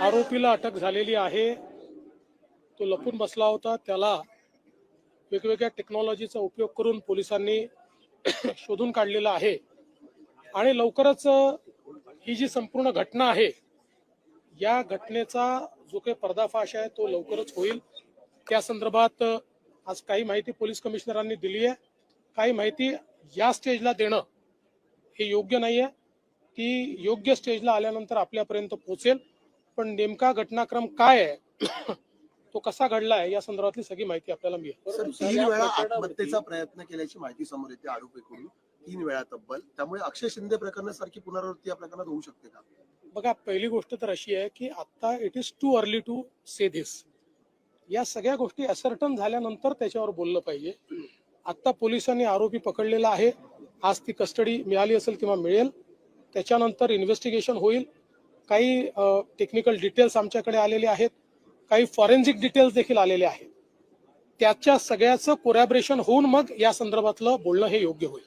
आरोपीला अटक झालेली आहे. तो लपून बसला होता. त्याला वेगवेगळ्या टेक्नॉलॉजीचा उपयोग करून पोलिसांनी शोधून काढलेला आहे आणि लवकरच ही जी संपूर्ण घटना आहे या घटनेचा जो काही पर्दाफाश आहे तो लवकरच होईल. त्या संदर्भात आज काही माहिती पोलीस कमिशनरांनी दिली आहे. काही माहिती या स्टेजला देणं हे योग्य नाहीये. ती योग्य स्टेजला आल्यानंतर आपल्यापर्यंत पोहोचेल. पण नेमका घटनाक्रम काय आहे तो कसा घडलाय या संदर्भातली सगळी माहिती आपल्याला मिळेल. 3 वेळा आत्महत्येचा प्रयत्न केल्याची माहिती समोर येते आरोपीकडून, 3 वेळा तब्बल. त्यामुळे अक्षय शिंदे प्रकरणासारखी पुनरावृत्ती या प्रकरणात होऊ शकते का? बघा, पहिली गोष्ट तर अशी आहे की आता it is too early to say this. या सगळ्या गोष्टी असर्टन झाल्यानंतर त्याच्यावर बोललं पाहिजे. आता पोलिसांनी आरोपी पकडलेला आहे. आज ती कस्टडी मिळाली असेल किंवा मिळेल. त्याच्यानंतर इन्व्हेस्टिगेशन होईल. काही टेक्निकल डिटेल्स आमच्याकडे आलेले आहेत. काही फॉरेन्सिक डिटेल्स देखील आलेले आहेत. त्याच्या सगळ्याचं कोरॅबरेशन होऊन मग या संदर्भातलं बोलणं हे योग्य होईल.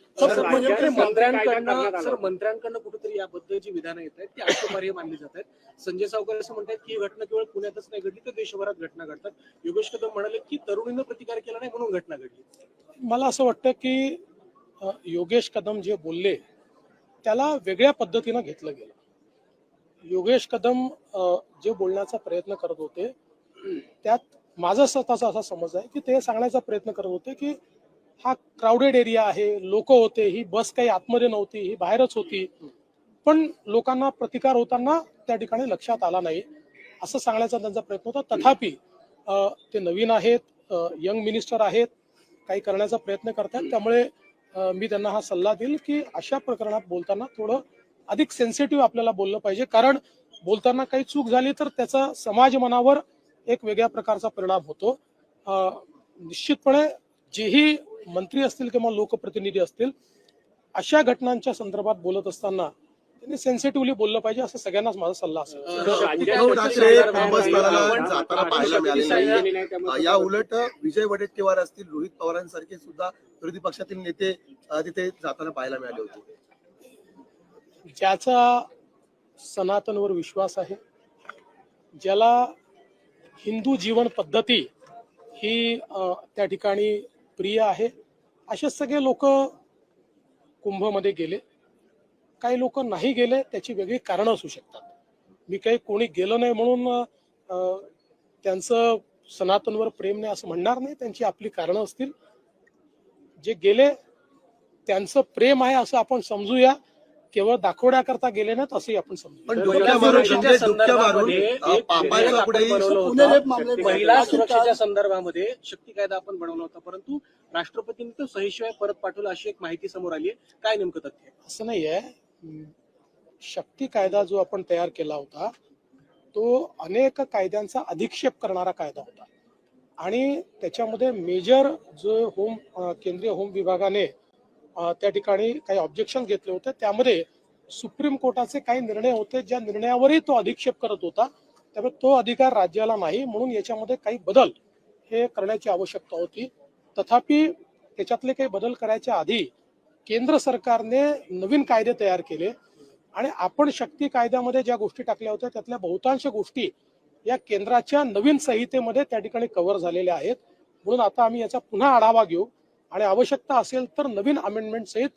मंत्र्यांकडनं कुठेतरी याबद्दलची विधानं येत आहेत ती आक्षेपार्ह मानली जात आहेत. संजय सावकर असं म्हणतात की ही घटना केवळ पुण्यातच नाही घडली तर देशभरात घटना घडतात. योगेश कदम म्हणाले की तरुणीनं प्रतिकार केला नाही म्हणून घटना घडली. मला असं वाटतं की योगेश कदम जे बोलले त्याला वेगळ्या पद्धतीनं घेतलं गेलं. योगेश कदम जे बोलण्याचा प्रयत्न करत होते त्यात माझा स्वतःचा असा समज आहे की ते सांगण्याचा प्रयत्न करत होते की हा क्राऊडेड एरिया आहे, लोक होते, ही बस काही आतमध्ये नव्हती, ही बाहेरच होती, पण लोकांना प्रतिकार होताना त्या ठिकाणी लक्षात आला नाही असं सांगण्याचा त्यांचा प्रयत्न होता. तथापि ते नवीन आहेत, यंग मिनिस्टर आहेत, काही करण्याचा प्रयत्न करतात. त्यामुळे मी त्यांना हा सल्ला देईल की अशा प्रकरणात बोलताना थोडं अधिक सेन्सिटिव्ह आपल्याला बोललं पाहिजे. कारण बोलताना काही चूक झाली तर त्याचा समाज मनावर एक वेगळ्या प्रकारचा परिणाम होतो. निश्चितपणे जेही मंत्री असतील किंवा लोकप्रतिनिधी असतील अशा घटनांच्या संदर्भात बोलत असताना त्यांनी सेन्सिटिव्हली बोललं पाहिजे असं सगळ्यांनाच माझा सल्ला असेल. या उलट विजय वडेट्टीवार असतील, रोहित पवारांसारखे सुद्धा विरोधी पक्षातील नेते तिथे जाताना पाहायला मिळाले होते. ज्याचा सनातनवर विश्वास आहे, ज्याला हिंदू जीवन पद्धती ही त्या ठिकाणी प्रिय आहे, असे सगळे लोक कुंभमध्ये गेले. काही लोक नाही गेले, त्याची वेगळी कारणं असू शकतात. मी काही कोणी गेलं नाही म्हणून त्यांचं सनातनवर प्रेम नाही असं म्हणणार नाही. त्यांची आपली कारणं असतील. जे गेले त्यांचं प्रेम आहे असं आपण समजूया. केवळ दाखवण्याकरता गेले नाहीत असंही आपण समजू. पण महिला सुरक्षेच्या संदर्भामध्ये शक्ती कायदा आपण बनवला होता, परंतु राष्ट्रपतींनी तो सहीशिवाय परत पाठवला अशी एक माहिती समोर आली आहे. काय नेमकं तथ्य? असं नाही आहे. शक्ती कायदा जो आपण तयार केला होता तो अनेक कायद्यांचा अधिक्षेप करणारा कायदा होता आणि त्याच्यामध्ये मेजर जो केंद्रीय होम विभागाने त्या ठिकाणी काही ऑब्जेक्शन घेतले होते. त्यामध्ये सुप्रीम कोर्टाचे काही निर्णय होते ज्या निर्णयावरही तो अधिक्षेप करत होता. त्यामुळे तो अधिकार राज्याला नाही, म्हणून याच्यामध्ये काही बदल हे करण्याची आवश्यकता होती. तथापि त्याच्यातले काही बदल करायच्या आधी केंद्र सरकारने नवीन कायदे तयार केले आणि आपण शक्ती कायद्यामध्ये ज्या गोष्टी टाकल्या होत्या त्यातल्या बहुतांश गोष्टी या केंद्राच्या नवीन संहितेमध्ये त्या ठिकाणी कव्हर झालेल्या आहेत. म्हणून आता आम्ही याचा पुन्हा आढावा घेऊ आणि आवश्यकता असेल तर नवीन अमेंडमेंट सहित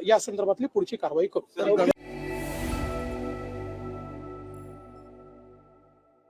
या संदर्भातली पुढची कारवाई करू.